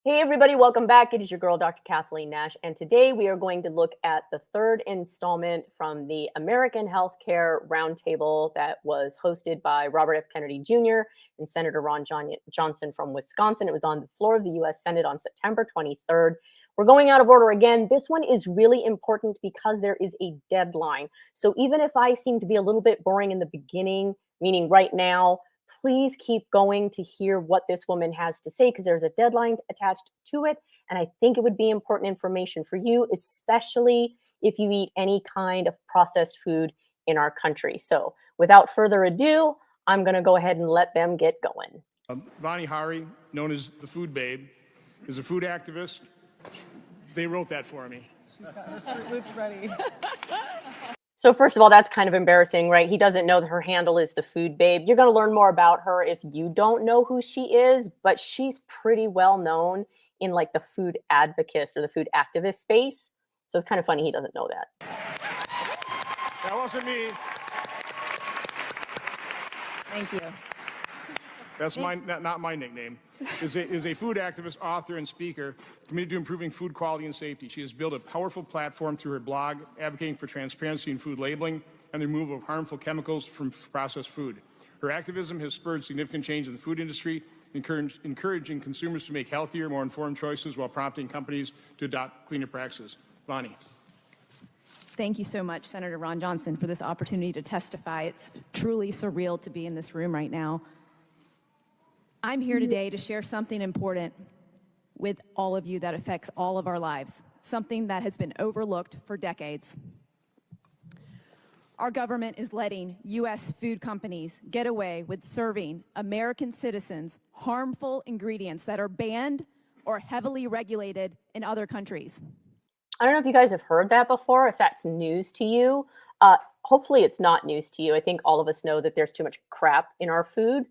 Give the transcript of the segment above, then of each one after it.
Hey everybody, welcome back. It is your girl, Dr. Kathleen Nash, and today we are going to look at the third installment from the American Healthcare Roundtable that was hosted by Robert F. Kennedy Jr. and Senator Johnson from Wisconsin. It was on the floor of the U.S. Senate on September 23rd. We're going out of order again. This one is really important because there is a deadline. So even if I seem to be a little bit boring in the beginning, meaning right now, please keep going to hear what this woman has to say because there's a deadline attached to it. And I think it would be important information for you, especially if you eat any kind of processed food in our country. So without further ado, I'm going to go ahead and let them get going. Vani Hari, known as the Food Babe, is a food activist. They wrote that for me. She's got her Fruit Loops ready. So first of all, that's kind of embarrassing, right? He doesn't know that her handle is the Food Babe. You're going to learn more about her if you don't know who she is, but she's pretty well known in like the food advocate or the food activist space. So it's kind of funny he doesn't know that. That wasn't me. Thank you. That's not my nickname. Is a food activist, author, and speaker committed to improving food quality and safety. She has built a powerful platform through her blog advocating for transparency in food labeling and the removal of harmful chemicals from processed food. Her activism has spurred significant change in the food industry, encouraging consumers to make healthier, more informed choices while prompting companies to adopt cleaner practices. Vani. Thank you so much, Senator Ron Johnson, for this opportunity to testify. It's truly surreal to be in this room right now. I'm here today to share something important with all of you that affects all of our lives, something that has been overlooked for decades. Our government is letting U.S. food companies get away with serving American citizens harmful ingredients that are banned or heavily regulated in other countries. I don't know if you guys have heard that before, if that's news to you. Hopefully it's not news to you. I think all of us know that there's too much crap in our food,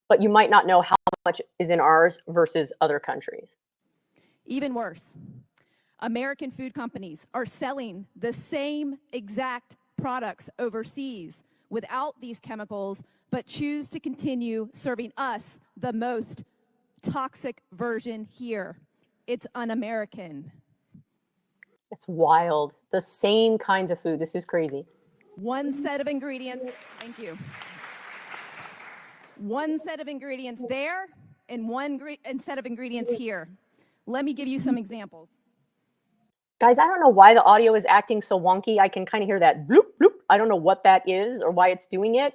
but you might not know how much is in ours versus other countries. Even worse, American food companies are selling the same exact products overseas without these chemicals, but choose to continue serving us the most toxic version here. It's un-American. It's wild. The same kinds of food. This is crazy. One set of ingredients. Thank you. One set of ingredients there and one set of ingredients here. Let me give you some examples. Guys, I don't know why the audio is acting so wonky. I can kind of hear that bloop, bloop. I don't know what that is or why it's doing it.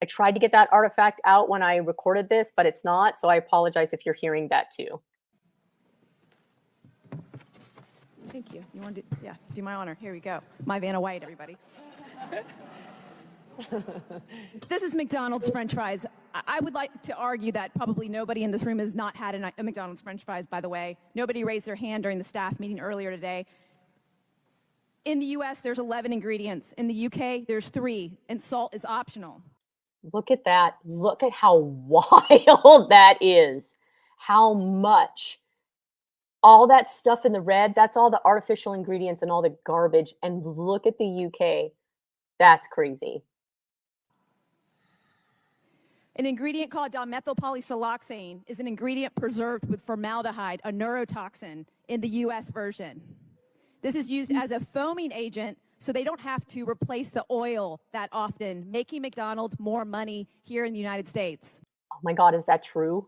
I tried to get that artifact out when I recorded this, but it's not. So I apologize if you're hearing that too. Thank you. You want to do my honor. Here we go. My Vanna White, everybody. This is McDonald's French fries. I would like to argue that probably nobody in this room has not had a McDonald's French fries, by the way. Nobody raised their hand during the staff meeting earlier today. In the US, there's 11 ingredients. In the UK, there's 3, and salt is optional. Look at that. Look at how wild that is. How much. All that stuff in the red, that's all the artificial ingredients and all the garbage. And look at the UK. That's crazy. An ingredient called dimethylpolysiloxane is an ingredient preserved with formaldehyde, a neurotoxin, in the US version. This is used as a foaming agent so they don't have to replace the oil that often, making McDonald's more money here in the United States. Oh my God, is that true?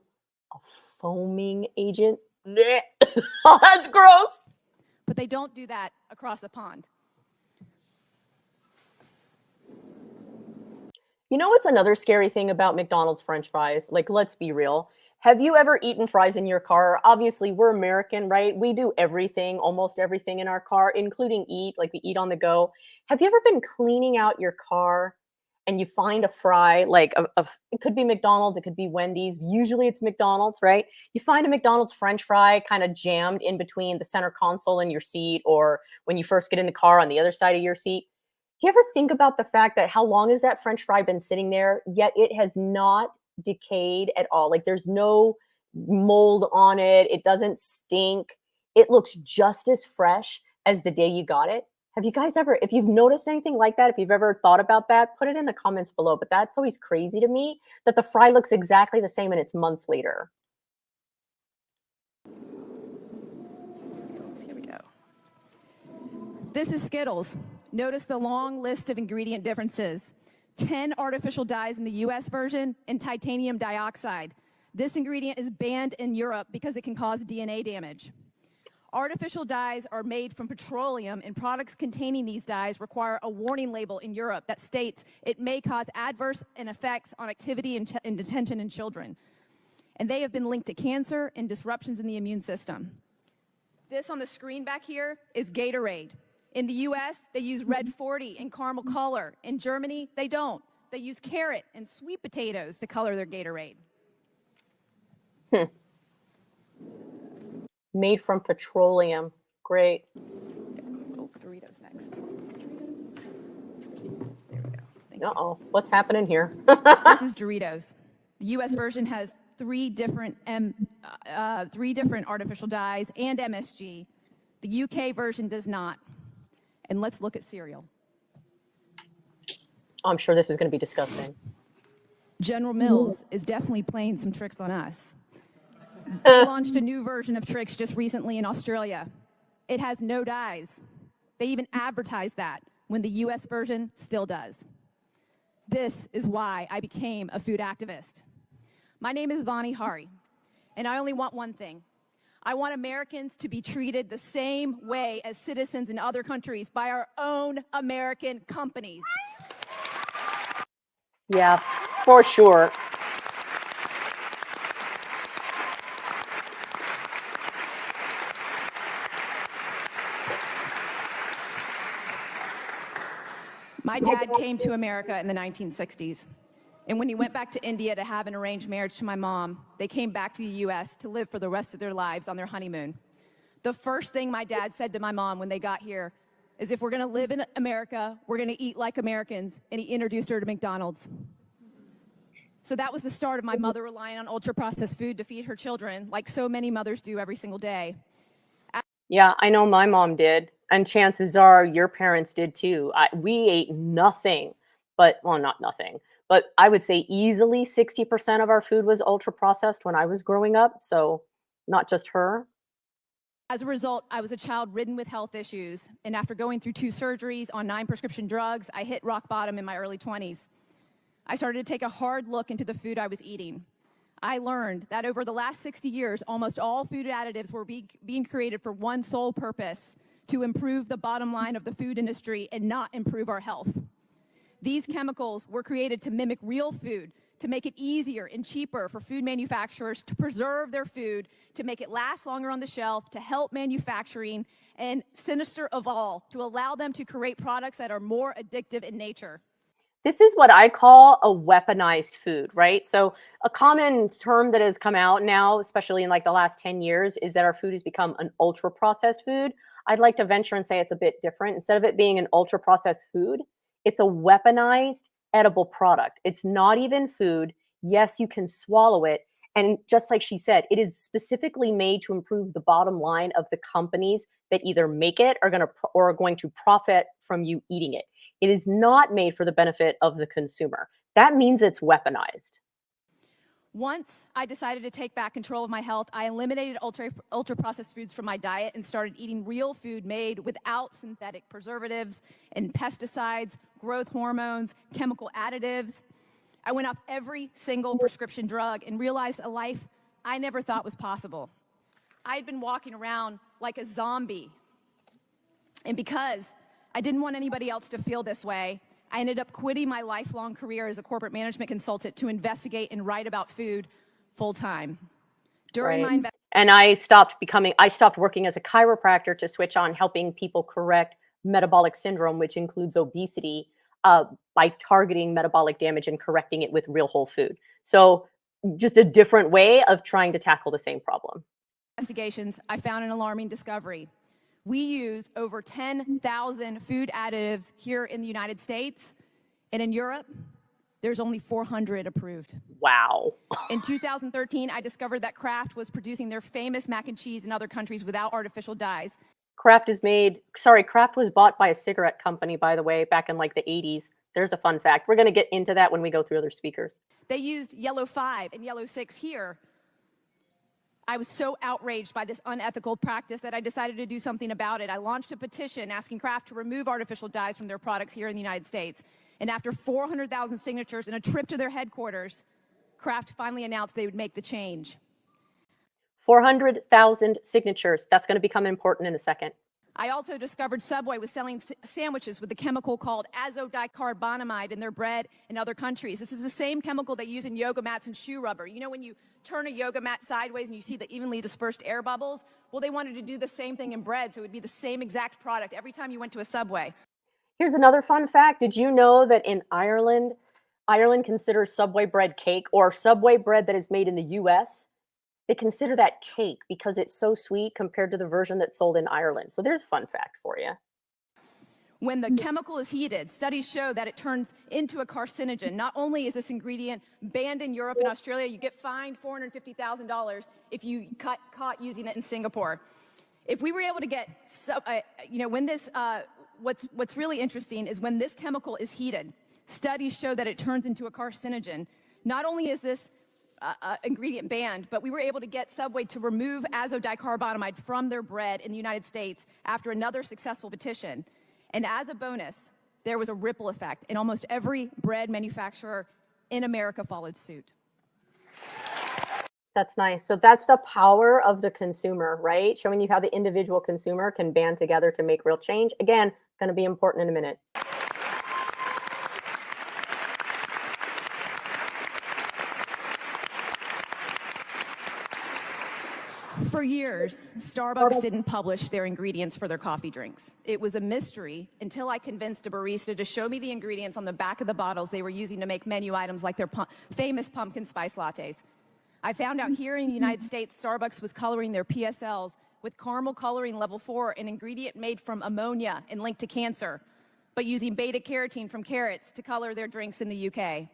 A foaming agent? Oh, that's gross. But they don't do that across the pond. You know what's another scary thing about McDonald's French fries? Like, let's be real. Have you ever eaten fries in your car? Obviously, we're American, right? We do everything, almost everything in our car, including eat, like we eat on the go. Have you ever been cleaning out your car and you find a fry, like it could be McDonald's, it could be Wendy's. Usually it's McDonald's, right? You find a McDonald's French fry kind of jammed in between the center console and your seat, or when you first get in the car on the other side of your seat. Do you ever think about the fact that how long has that French fry been sitting there, yet it has not decayed at all? Like there's no mold on it. It doesn't stink. It looks just as fresh as the day you got it. Have you guys ever, if you've noticed anything like that, if you've ever thought about that, put it in the comments below. But that's always crazy to me that the fry looks exactly the same and it's months later. This is Skittles. Notice the long list of ingredient differences. 10 artificial dyes in the US version and titanium dioxide. This ingredient is banned in Europe because it can cause DNA damage. Artificial dyes are made from petroleum, and products containing these dyes require a warning label in Europe that states it may cause adverse effects on activity and attention in children. And they have been linked to cancer and disruptions in the immune system. This on the screen back here is Gatorade. In the US, they use red 40 and caramel color. In Germany, they don't. They use carrot and sweet potatoes to color their Gatorade. Made from petroleum. Great. Oh, Doritos next. There we go. Uh-oh. What's happening here? This is Doritos. The US version has three different artificial dyes and MSG. The UK version does not. And let's look at cereal. I'm sure this is going to be disgusting. General Mills is definitely playing some tricks on us. They launched a new version of Trix just recently in Australia. It has no dyes. They even advertise that when the US version still does. This is why I became a food activist. My name is Vani Hari, and I only want one thing. I want Americans to be treated the same way as citizens in other countries by our own American companies. Yeah, for sure. My dad came to America in the 1960s. And when he went back to India to have an arranged marriage to my mom, they came back to the US to live for the rest of their lives on their honeymoon. The first thing my dad said to my mom when they got here is, if we're gonna live in America, we're gonna eat like Americans, and he introduced her to McDonald's. So that was the start of my mother relying on ultra-processed food to feed her children, like so many mothers do every single day. Yeah, I know my mom did, and chances are your parents did too. We ate nothing, well, not nothing, but I would say easily 60% of our food was ultra processed when I was growing up. So not just her. As a result, I was a child ridden with health issues. And after going through 2 surgeries on 9 prescription drugs, I hit rock bottom in my early 20s. I started to take a hard look into the food I was eating. I learned that over the last 60 years, almost all food additives were being created for one sole purpose: to improve the bottom line of the food industry and not improve our health. These chemicals were created to mimic real food, to make it easier and cheaper for food manufacturers to preserve their food, to make it last longer on the shelf, to help manufacturing, and sinister of all, to allow them to create products that are more addictive in nature. This is what I call a weaponized food, right? So a common term that has come out now, especially in like the last 10 years, is that our food has become an ultra processed food. I'd like to venture and say it's a bit different. Instead of it being an ultra processed food, it's a weaponized edible product. It's not even food. Yes, you can swallow it. And just like she said, it is specifically made to improve the bottom line of the companies that either make it or are going to profit from you eating it. It is not made for the benefit of the consumer. That means it's weaponized. Once I decided to take back control of my health, I eliminated ultra-processed foods from my diet and started eating real food made without synthetic preservatives and pesticides, growth hormones, chemical additives. I went off every single prescription drug and realized a life I never thought was possible. I had been walking around like a zombie. And because I didn't want anybody else to feel this way, I ended up quitting my lifelong career as a corporate management consultant to investigate and write about food full time. During my and I stopped working as a chiropractor to switch on helping people correct metabolic syndrome, which includes obesity, by targeting metabolic damage and correcting it with real whole food. So just a different way of trying to tackle the same problem. Investigations, I found an alarming discovery. We use over 10,000 food additives here in the United States, and in Europe, there's only 400 approved. Wow. In 2013, I discovered that Kraft was producing their famous mac and cheese in other countries without artificial dyes. Kraft was bought by a cigarette company, by the way, back in like the 80s. There's a fun fact. We're going to get into that when we go through other speakers. They used yellow 5 and yellow 6 here. I was so outraged by this unethical practice that I decided to do something about it. I launched a petition asking Kraft to remove artificial dyes from their products here in the United States. And after 400,000 signatures and a trip to their headquarters, Kraft finally announced they would make the change. 400,000 signatures. That's going to become important in a second. I also discovered Subway was selling sandwiches with a chemical called azodicarbonamide in their bread in other countries. This is the same chemical they use in yoga mats and shoe rubber. You know when you turn a yoga mat sideways and you see the evenly dispersed air bubbles? Well, they wanted to do the same thing in bread, so it would be the same exact product every time you went to a Subway. Here's another fun fact. Did you know that in Ireland considers Subway bread cake, or Subway bread that is made in the US? They consider that cake because it's so sweet compared to the version that's sold in Ireland. So there's a fun fact for you. When the chemical is heated, studies show that it turns into a carcinogen. Not only is this ingredient banned in Europe and Australia, you get fined $450,000 if you caught using it in Singapore. If we were able to get, when this, what's really interesting is when this chemical is heated, studies show that it turns into a carcinogen. Not only is this ingredient banned, but we were able to get Subway to remove azodicarbonamide from their bread in the United States after another successful petition. And as a bonus, there was a ripple effect, and almost every bread manufacturer in America followed suit. That's nice. So that's the power of the consumer, right? Showing you how the individual consumer can band together to make real change. Again, going to be important in a minute. For years, Starbucks didn't publish their ingredients for their coffee drinks. It was a mystery until I convinced a barista to show me the ingredients on the back of the bottles they were using to make menu items like their famous pumpkin spice lattes. I found out here in the United States, Starbucks was coloring their PSLs with caramel coloring level 4, an ingredient made from ammonia and linked to cancer, but using beta-carotene from carrots to color their drinks in the UK.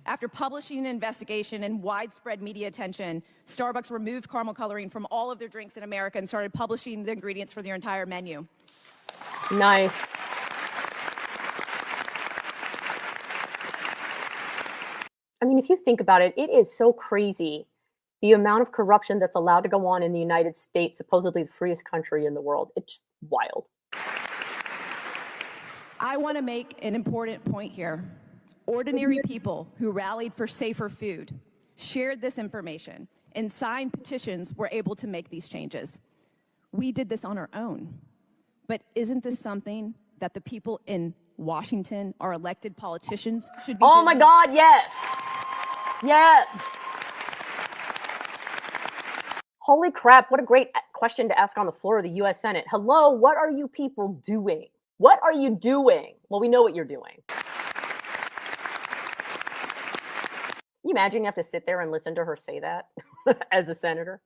After publishing an investigation and widespread media attention, Starbucks removed caramel coloring from all of their drinks in America and started publishing the ingredients for their entire menu. Nice. I mean, if you think about it, it is so crazy the amount of corruption that's allowed to go on in the United States, supposedly the freest country in the world. It's just wild. I want to make an important point here. Ordinary people who rallied for safer food, shared this information, and signed petitions were able to make these changes. We did this on our own. But isn't this something that the people in Washington, our elected politicians, should be doing? My God, yes. Yes. Holy crap, what a great question to ask on the floor of the US Senate. Hello, what are you people doing? What are you doing? Well, we know what you're doing. You imagine you have to sit there and listen to her say that as a senator?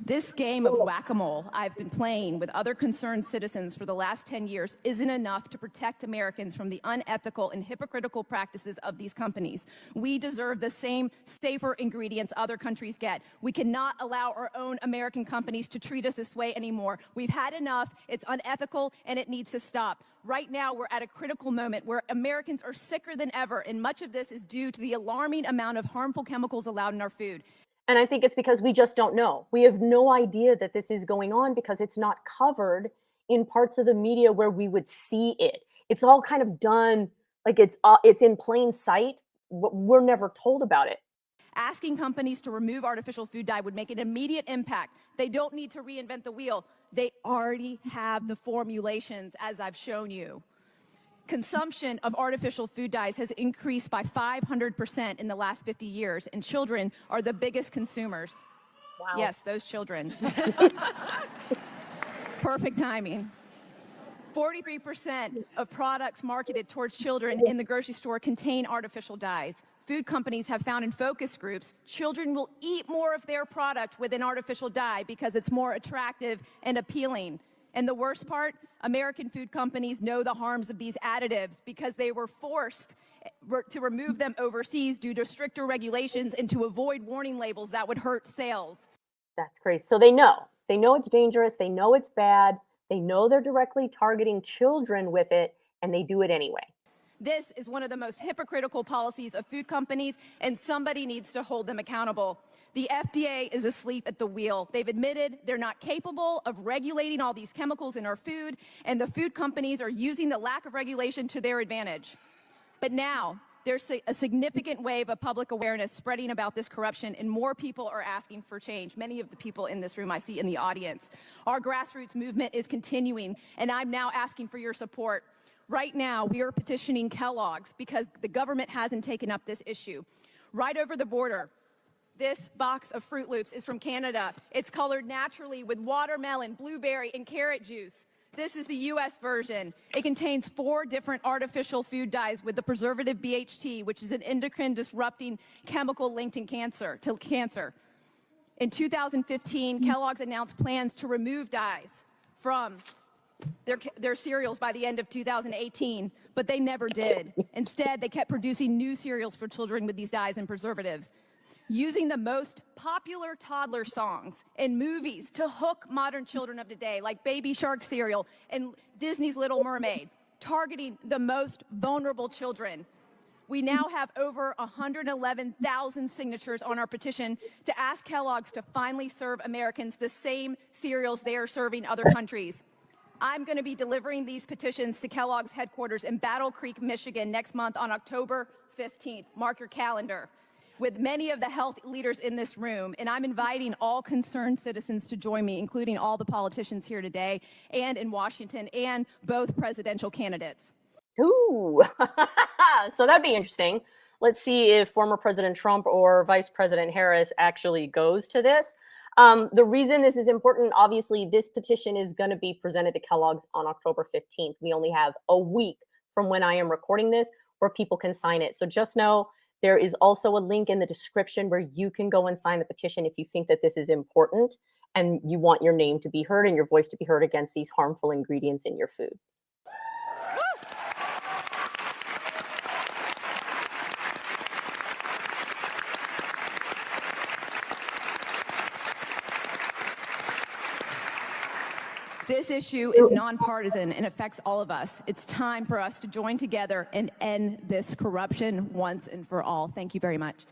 This game of whack-a-mole I've been playing with other concerned citizens for the last 10 years isn't enough to protect Americans from the unethical and hypocritical practices of these companies. We deserve the same safer ingredients other countries get. We cannot allow our own American companies to treat us this way anymore. We've had enough. It's unethical, and it needs to stop. Right now, we're at a critical moment where Americans are sicker than ever, and much of this is due to the alarming amount of harmful chemicals allowed in our food. And I think it's because we just don't know. We have no idea that this is going on because it's not covered in parts of the media where we would see it. It's all kind of done like it's in plain sight. We're never told about it. Asking companies to remove artificial food dye would make an immediate impact. They don't need to reinvent the wheel. They already have the formulations, as I've shown you. Consumption of artificial food dyes has increased by 500% in the last 50 years, and children are the biggest consumers. Wow. Yes, those children. Perfect timing. 43% of products marketed towards children in the grocery store contain artificial dyes. Food companies have found in focus groups, children will eat more of their product with an artificial dye because it's more attractive and appealing. And the worst part, American food companies know the harms of these additives because they were forced to remove them overseas due to stricter regulations and to avoid warning labels that would hurt sales. That's crazy. So they know it's dangerous. They know it's bad. They know they're directly targeting children with it, and they do it anyway. This is one of the most hypocritical policies of food companies, and somebody needs to hold them accountable. The FDA is asleep at the wheel. They've admitted they're not capable of regulating all these chemicals in our food, and the food companies are using the lack of regulation to their advantage. But now, there's a significant wave of public awareness spreading about this corruption, and more people are asking for change. Many of the people in this room I see in the audience. Our grassroots movement is continuing, and I'm now asking for your support. Right now, we are petitioning Kellogg's because the government hasn't taken up this issue. Right over the border, this box of Fruit Loops is from Canada. It's colored naturally with watermelon, blueberry, and carrot juice. This is the U.S. version. It contains 4 different artificial food dyes with the preservative BHT, which is an endocrine-disrupting chemical linked to cancer. In 2015, Kellogg's announced plans to remove dyes from their cereals by the end of 2018, but they never did. Instead, they kept producing new cereals for children with these dyes and preservatives, using the most popular toddler songs and movies to hook modern children of today, like Baby Shark cereal and Disney's Little Mermaid, targeting the most vulnerable children. We now have over 111,000 signatures on our petition to ask Kellogg's to finally serve Americans the same cereals they are serving other countries. I'm going to be delivering these petitions to Kellogg's headquarters in Battle Creek, Michigan next month on October 15th. Mark your calendar. With many of the health leaders in this room, and I'm inviting all concerned citizens to join me, including all the politicians here today and in Washington and both presidential candidates. Ooh, so that'd be interesting. Let's see if former President Trump or Vice President Harris actually goes to this. The reason this is important, obviously, this petition is going to be presented to Kellogg's on October 15th. We only have a week from when I am recording this where people can sign it. So just know there is also a link in the description where you can go and sign the petition if you think that this is important and you want your name to be heard and your voice to be heard against these harmful ingredients in your food. This issue is nonpartisan and affects all of us. It's time for us to join together and end this corruption once and for all. Thank you very much.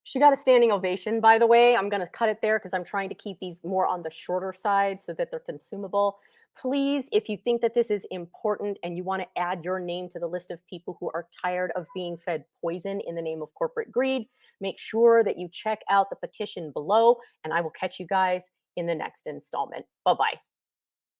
She got a standing ovation, by the way. I'm going to cut it there because I'm trying to keep these more on the shorter side so that they're consumable. Please, if you think that this is important and you want to add your name to the list of people who are tired of being fed poison in the name of corporate greed, make sure that you check out the petition below, and I will catch you guys in the next installment. Bye-bye.